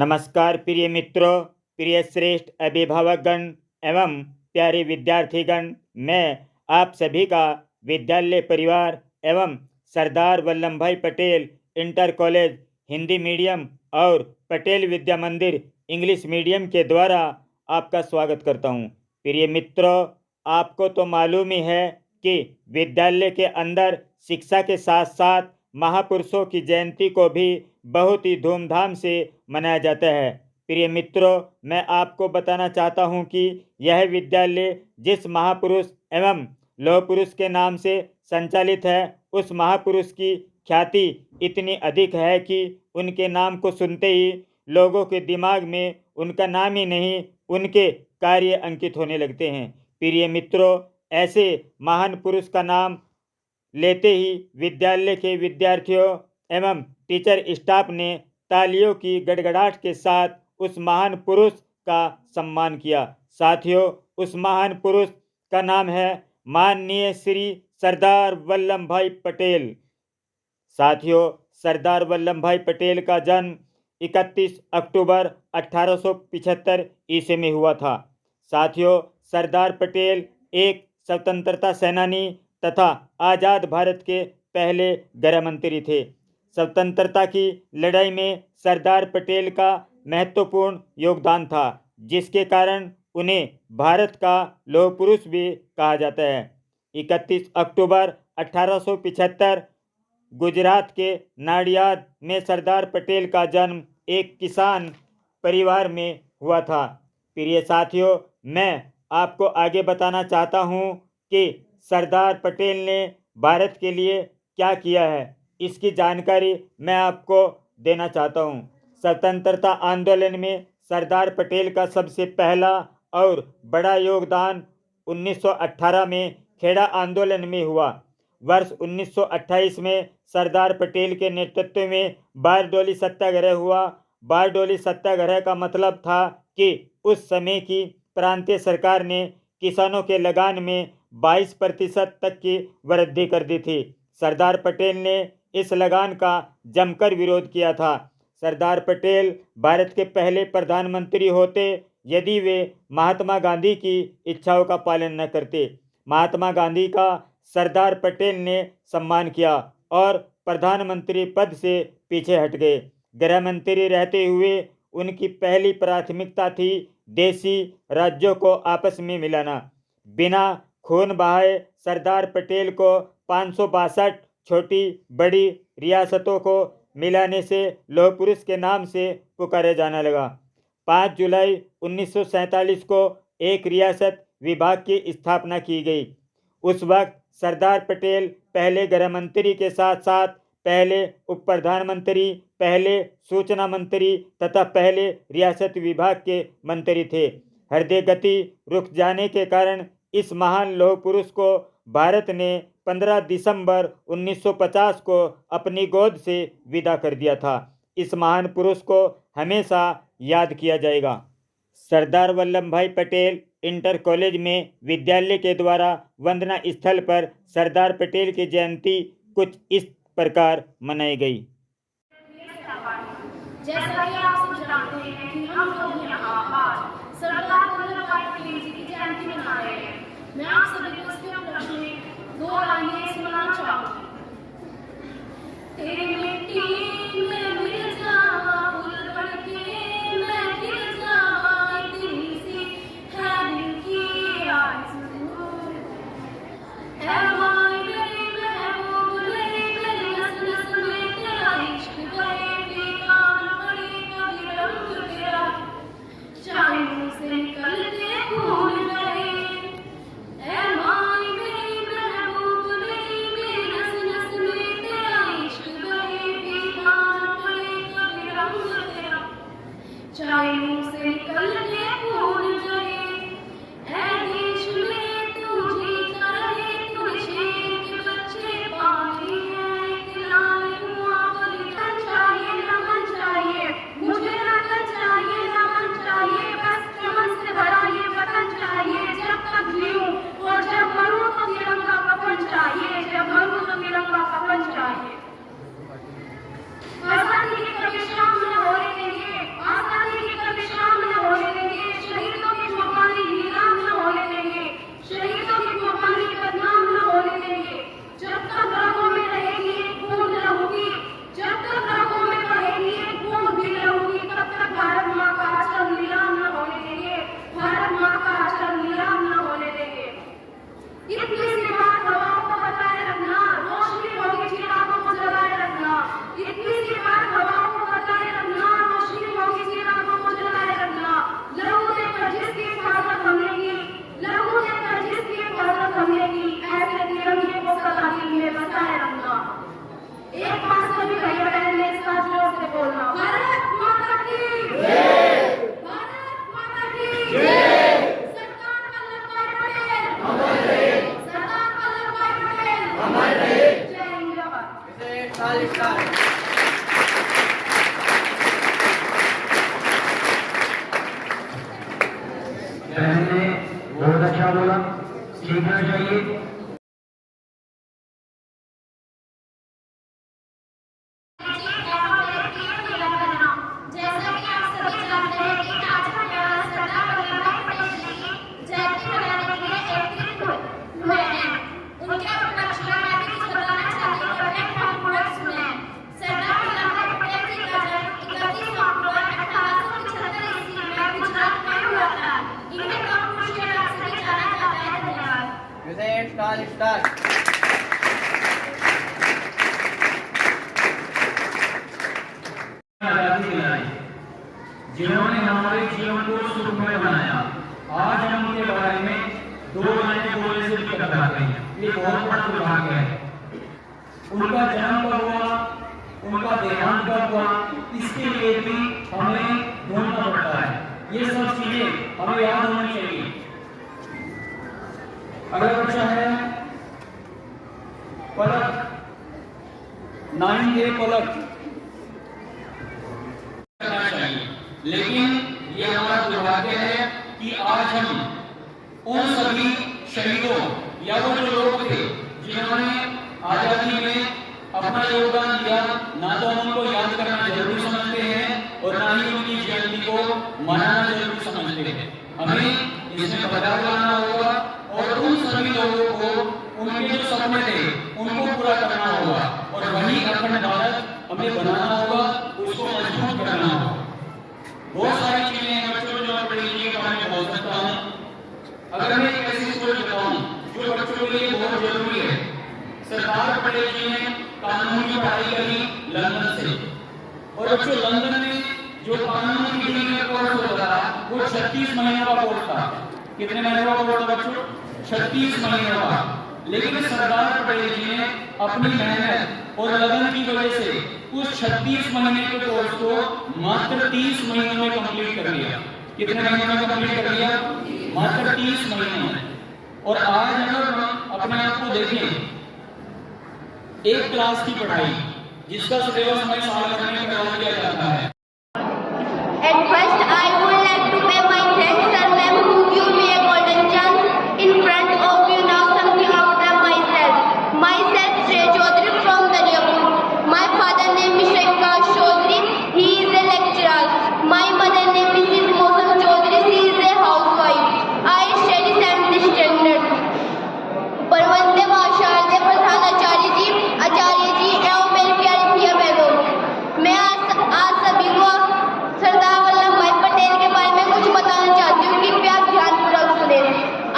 नमस्कार प्रिय मित्रों, प्रिय श्रेष्ठ अभिभावकगण एवं प्यारे विद्यार्थीगण, मैं आप सभी का विद्यालय परिवार एवं सरदार वल्लभ भाई Patel inter college Hindi medium और पटेल विद्या मंदिर इंग्लिश मीडियम के द्वारा आपका स्वागत करता हूं। प्रिय मित्रों, आपको तो मालूम ही है कि विद्यालय के अंदर शिक्षा के साथ साथ महापुरुषों की जयंती को भी बहुत ही धूमधाम से मनाया जाता है। प्रिय मित्रों, मैं आपको बताना चाहता हूं कि यह विद्यालय जिस महापुरुष एवं लौह पुरुष के नाम से संचालित है, उस महापुरुष की ख्याति इतनी अधिक है कि उनके नाम को सुनते ही लोगों के दिमाग में उनका नाम ही नहीं, उनके कार्य अंकित होने लगते हैं। प्रिय मित्रों, ऐसे महान पुरुष का नाम लेते ही विद्यालय के विद्यार्थियों एवं टीचर स्टाफ ने तालियों की गड़गड़ाहट के साथ उस महान पुरुष का सम्मान किया। साथियों, उस महान पुरुष का नाम है माननीय श्री सरदार वल्लभ भाई पटेल। साथियों, सरदार वल्लभ भाई पटेल का जन्म 31 अक्टूबर 1875 ईस्वी में हुआ था। साथियों, सरदार पटेल एक स्वतंत्रता सेनानी तथा आज़ाद भारत के पहले गृह मंत्री थे। स्वतंत्रता की लड़ाई में सरदार पटेल का महत्वपूर्ण योगदान था, जिसके कारण उन्हें भारत का लौह पुरुष भी कहा जाता है। 31 अक्टूबर 1875 गुजरात के नाडियाद में सरदार पटेल का जन्म एक किसान परिवार में हुआ था। प्रिय साथियों, मैं आपको आगे बताना चाहता हूं कि सरदार पटेल ने भारत के लिए क्या किया है, इसकी जानकारी मैं आपको देना चाहता हूं। स्वतंत्रता आंदोलन में सरदार पटेल का सबसे पहला और बड़ा योगदान 1918 में खेड़ा आंदोलन में हुआ। वर्ष 1928 में सरदार पटेल के नेतृत्व में बारडोली सत्याग्रह हुआ। बारडोली सत्याग्रह का मतलब था कि उस समय की प्रांतीय सरकार ने किसानों के लगान में 22% तक की वृद्धि कर दी थी। सरदार पटेल ने इस लगान का जमकर विरोध किया था। सरदार पटेल भारत के पहले प्रधानमंत्री होते यदि वे महात्मा गांधी की इच्छाओं का पालन न करते। महात्मा गांधी का सरदार पटेल ने सम्मान किया और प्रधानमंत्री पद से पीछे हट गए। गृह मंत्री रहते हुए उनकी पहली प्राथमिकता थी देशी राज्यों को आपस में मिलाना। बिना खून बहाए सरदार पटेल को 562 छोटी बड़ी रियासतों को मिलाने से लौह पुरुष के नाम से पुकारा जाने लगा। 5 जुलाई 1947 को एक रियासत विभाग की स्थापना की गई। उस वक्त सरदार पटेल पहले गृह मंत्री के साथ साथ पहले उप प्रधानमंत्री, पहले सूचना मंत्री तथा पहले रियासत विभाग के मंत्री थे। हृदय गति रुक जाने के कारण इस महान लौह पुरुष को भारत ने 15 दिसंबर 1950 को अपनी गोद से विदा कर दिया था। इस महान पुरुष को हमेशा याद किया जाएगा। सरदार वल्लभ भाई पटेल इंटर कॉलेज में विद्यालय के द्वारा वंदना स्थल पर सरदार पटेल की जयंती कुछ इस प्रकार मनाई गई। जैसा कि आप सब जानते हैं कि हम लोग यहाँ आज सरदार वल्लभ भाई पटेल जी की जयंती मना रहे हैं। मैं आप सभी को इसके उपलक्ष्य में 2 लाइनें सुनाना चाहूंगी। तेरी मिट्टी में मिल जावा फूल बढ़के मैं खिल जावा, तेरी सी है दिल की आरज़ू। ऐ माई मेरी महबूब मेरी मेरी नस नस में तेरा इश्क बहे, बेगान पड़ेगा भी रंग तेरा, चाहे मुँह से निकलते खून बहे। ऐ माई मेरी महबूब मेरी बहन ने बहुत अच्छा बोला, सीखना चाहिए। जैसा कि आप सभी जानते हैं कि आज हमारा सरदार वल्लभ भाई पटेल जी की जयंती मनाने के लिए एकत्रित हुए हैं। उनके उपलक्ष्य में मैं भी कुछ बताना चाहती हूँ, कृपया ध्यानपूर्वक सुनें। सरदार वल्लभ भाई पटेल जी का जन्म 31 अक्टूबर 1875 ईस्वी में गुजरात में हुआ था। इन्हें लौह पुरुष के नाम से भी जाना जाता है। धन्यवाद। आजादी दिलाई, जिन्होंने हमारे जीवन को सुखमय बनाया। आज हम उनके बारे में दो लाइनें बोलने से भी कतराते हैं। ये बहुत बड़ा दुर्भाग्य है। उनका जन्म कब हुआ, उनका देहांत कब हुआ, इसके लिए भी हमें ढूंढना पड़ता है। ये सब चीजें हमें याद होनी चाहिए। अगला बच्चा है पलक, 9A पलक। लेकिन ये हमारा दुर्भाग्य है कि आज हम उन सभी शहीदों या वो जो लोग थे जिन्होंने आजादी में अपना योगदान दिया, ना तो हम उनको याद करना जरूरी समझते हैं और ना ही उनकी जयंती को मनाना जरूरी समझते हैं। हमें इसमें बदलाव लाना होगा और उन सभी लोगों को उनके जो सपने थे उनको पूरा करना होगा और वही अखंड भारत हमें बनाना होगा, उसको मजबूत करना होगा। बहुत सारी चीजें हैं बच्चों जो मैं पढ़ी के बारे में बोल सकता हूँ। अगर मैं एक ऐसी स्कूल बताऊँ जो बच्चों के लिए बहुत जरूरी है। सरदार पटेल जी ने कानून की पढ़ाई करी लंदन से, और बच्चों लंदन में जो कानून की डिग्री का कोर्स होता था वो 36 महीनों का कोर्स था। कितने महीनों का कोर्स था बच्चों? 36 महीनों का। लेकिन सरदार पटेल जी ने अपनी मेहनत और लगन की वजह से उस 36 महीने के कोर्स को मात्र 30 महीनों में कंप्लीट कर लिया। कितने महीनों में कंप्लीट कर लिया? मात्र 30 महीनों में। और आज अगर हम अपने आप को देखें, एक क्लास की पढ़ाई जिसका सिलेबस हमें साल भर में करवा दिया जाता है। At first, I would like to pay my thanks, sir, ma'am, who give me a golden chance in front of you. Now, something about myself. Myself, Shrey Chaudhary from Daryapur. My father name is Shreyakant Chaudhary. He is a lecturer. My mother name is Mrs. Mosam Chaudhary. She is a housewife. I study 7th standard. परवंदे माशाल्लाह प्रधानाचार्य जी, आचार्य जी एवं मेरी प्यारी प्रिय बहनों, मैं आज सभी को सरदार वल्लभ भाई पटेल के बारे में कुछ बताना चाहती हूँ। कृपया आप ध्यानपूर्वक सुने।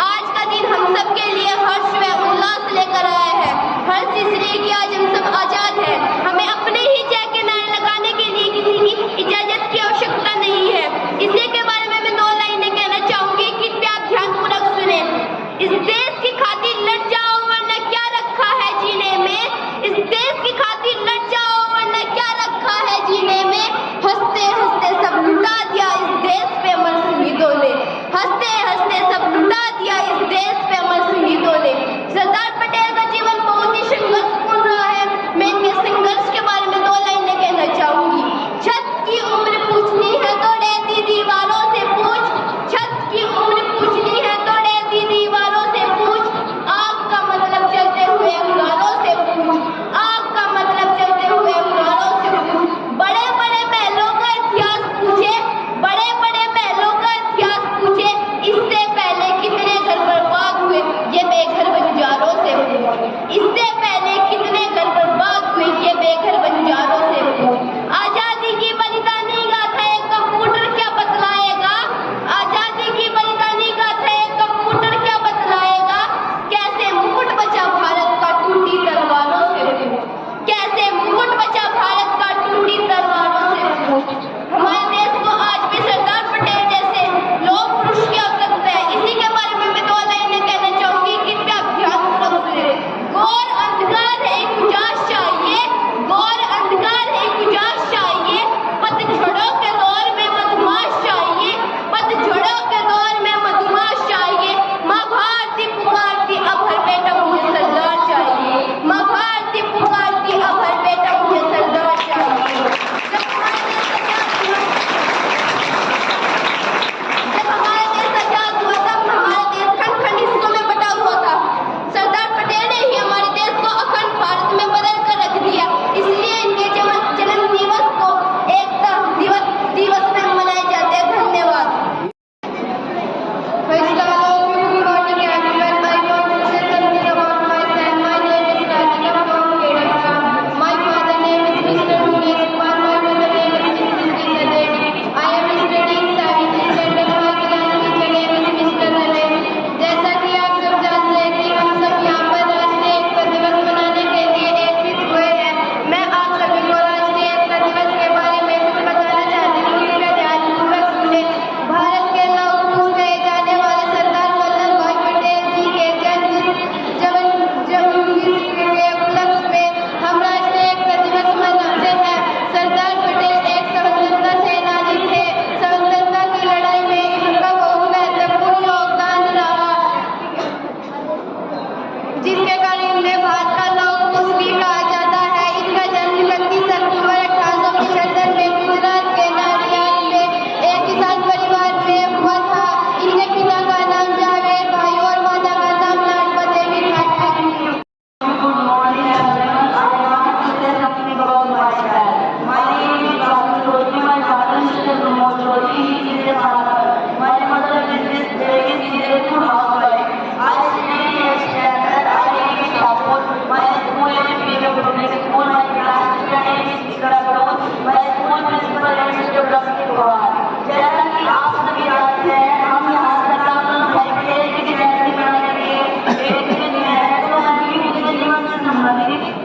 आज का दिन हम सब के लिए हर्ष व उल्लास लेकर आया है। हर्ष इसलिए कि आज हम सब आजाद हैं। हमें अपने ही जय के नारे लगाने के लिए किसी की इजाजत की आवश्यकता नहीं है। इसी के बारे में मैं 2 लाइनें कहना चाहूंगी। कृपया आप ध्यानपूर्वक सुने। इस देश की खातिर लड़ जाओ वरना क्या रखा है जीने में। इस देश की खातिर लड़ जाओ वरना क्या रखा है जीने में। हंसते हंसते सब लुटा दिया इस देश पे अमर शहीदों ने। हंसते हंसते सब लुटा दिया इस देश पे अमर शहीदों ने। सरदार पटेल का जीवन बहुत ही संघर्षपूर्ण रहा है।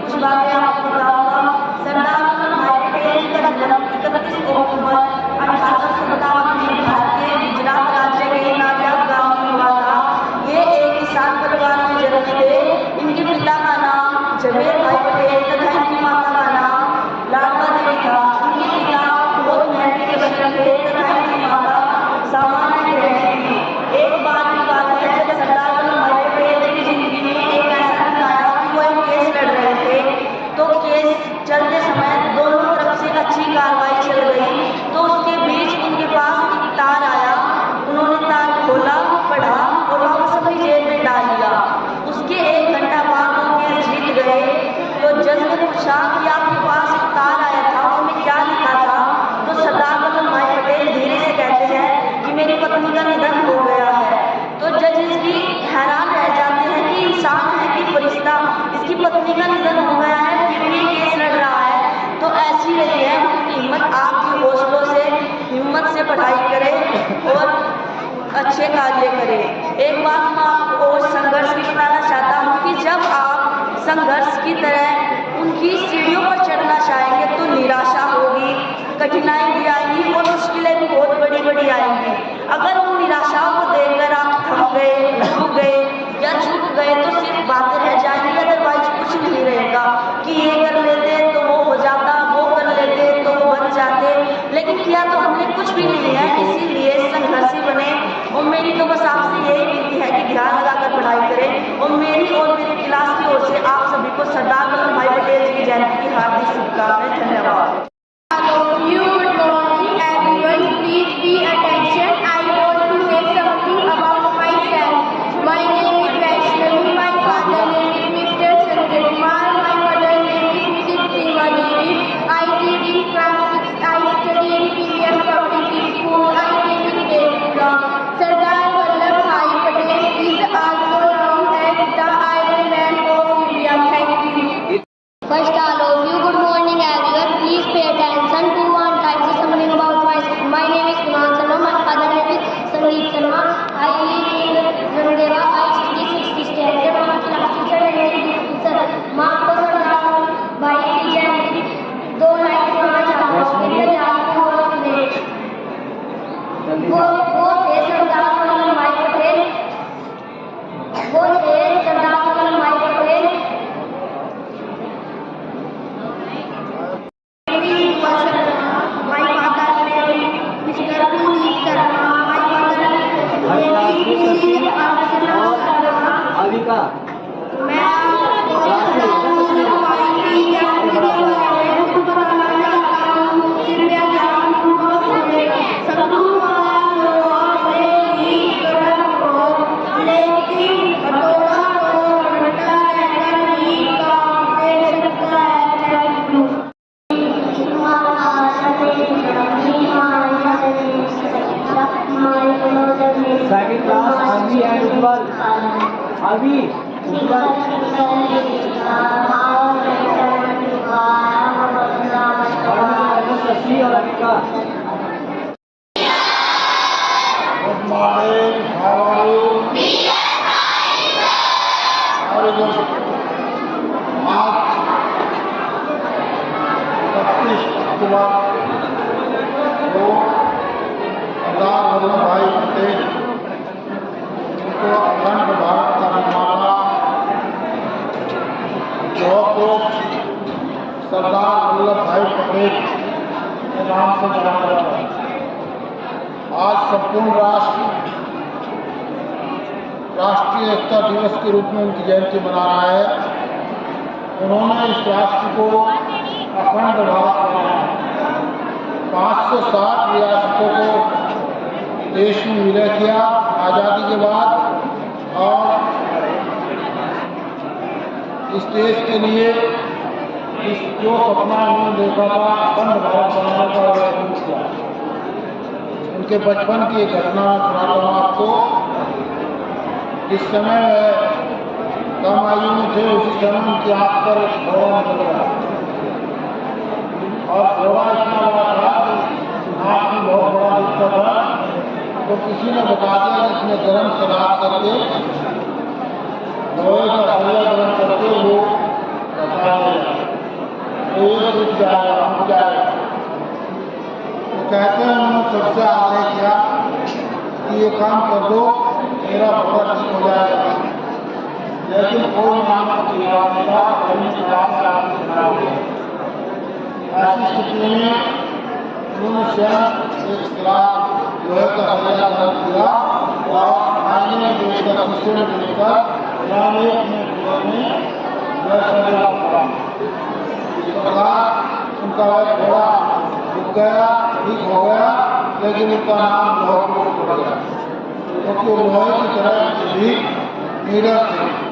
कुछ बातें आपको बताऊंगा। सरदार वल्लभ भाई पटेल जी का जन्म 31 अक्टूबर 1857 में भारत के गुजरात राज्य के नादियाद गांव में हुआ था। ये एक किसान परिवार में जन्मे थे। इनके पिता का नाम जवेद भाई पटेल तथा इनकी माता का नाम लाडवा देवी था। इनके पिता बहुत मेहनती कृषक थे तथा इनकी माता सामान्य गृहिणी थी। एक बार की बात है जब सरदार वल्लभ भाई पटेल जी की जिंदगी में एक ऐसा दिन आया कि वो एक केस लड़ रहे थे। तो केस चलते समय दोनों तरफ से अच्छी कार्रवाई चल रही, तो उसके बीच उनके पास एक तार आया। उन्होंने तार खोला, पढ़ा और वापस अपनी जेब में डाल लिया। उसके 1 घंटा बाद वो केस जीत गए। तो जज ने पूछा कि आपके पास एक तार आया था, उसमें क्या लिखा था? तो सरदार वल्लभ भाई पटेल धीरे से कहते हैं कि मेरी पत्नी का निधन हो गया है। तो जजेस भी हैरान रह जाते हैं कि इंसान है कि फरिश्ता, इसकी पत्नी का निधन हो गया है फिर भी केस लड़ रहा है। तो ऐसी रहती है उनकी हिम्मत। आप भी हौसलों से, हिम्मत से पढ़ाई करें और अच्छे कार्य करें। एक बात मैं आपको और संघर्ष भी बताना चाहता हूँ कि जब आप संघर्ष की तरह उनकी सीढ़ियों पर चढ़ना चाहेंगे तो निराशा होगी, कठिनाई भी आएंगी और मुश्किलें भी बहुत बड़ी बड़ी आएंगी। अगर उन निराशाओं को देखकर आप थक गए, रुक गए या झुक गए तो सिर्फ बातें रह जाएंगी, अदरवाइज कुछ नहीं रहेगा कि ये कर लेते तो वो हो जाता, वो कर लेते तो वो बन जाते, लेकिन किया तो हमने कुछ भी नहीं है। इसीलिए संघर्षी बने। और मेरी तो बस आपसे यही विनती है कि ध्यान लगाकर पढ़ाई करें। और मेरी और मेरी क्लास की ओर से आप सभी को सरदार वल्लभ भाई पटेल जी की जयंती की हार्दिक शुभकामनाएं। धन्यवाद। Good morning everyone. Please pay attention. I want to say something about myself. My name is Vaishnavi. My father name is Mr. Sanjay Kumar. My mother name is Mrs. Prima Devi. I live in class 6. I study in PVR Public School. I live in Devpura. Sardar Vallabh Bhai Patel is also known as the Iron Man of India. Thank you. First, all of you, good morning everyone. Please pay attention to one time. Say something about myself. My name is Kunal Sharma. My father name is Sandeep Sharma. I live in Randeva. I study 6th standard. My class teacher is sir. माँ को सरदार भाई की जयंती 2 line सुनाना चाहता हूँ। मेरे आपको वो थे सरदार वल्लभ भाई पटेल। वो थे सरदार वल्लभ भाई Patel. My father name is Mr. Puneet Sharma. My mother name is Mrs. Archana Sharma. मैं आपको सरदार वल्लभ भाई की जयंती के बारे में कुछ बताना चाहता हूँ। कृपया ध्यानपूर्वक सुनें। शत्रुवान को अपने ही कर्म को, लेकिन हथौड़ा को डंडा रहकर ही काम दे सकता है। Thank you. Second class, Avi and Ujjwal. Avi, Ujjwal. Shashi और Anika. Good morning. How are you? Very good. आज 31 अक्टूबर को सरदार वल्लभ भाई पटेल उनको अखंड भारत का निर्माता को सरदार वल्लभ भाई पटेल के नाम से जाना जाता है। आज संपूर्ण राष्ट्र राष्ट्रीय एकता दिवस के रूप में उनकी जयंती मना रहा है। उन्होंने इस राष्ट्र को अखंड भारत बनाया। 560 रियासतों को देश में विलय किया आज़ादी के बाद, और इस देश के लिए इस जो सपना उन्होंने देखा था अखंड भारत बनाने का प्रयत्न किया। उनके बचपन की एक घटना सुनाता हूँ आपको। जिस समय कम आयु में थे उसी समय उनकी आँख पर घोड़ा निकल गया, और घोड़ा इतना बड़ा था आँख में बहुत बड़ा दिखता था। तो किसी ने बता दिया कि इसमें गर्म शराब करके लोहे का सरिया गर्म करके वो बचा लिया। क्या है। तो कहते हैं उन्होंने सबसे आग्रह किया कि ये काम कर दो, मेरा घोड़ा ठीक हो जाएगा, लेकिन कोई नाम नहीं था। ऐसी स्थिति में उन्होंने स्वयं एक गिलास लोहे का हरिया गर्म किया और आईने में देखकर शीशे में देखकर यानी अपने घोड़े में जैसा पड़ा। इस प्रकार उनका वह घोड़ा रुक गया, ठीक हो गया, लेकिन उनका नाम लोहा पड़ गया, क्योंकि लोहे की तरह भी नीरज थे।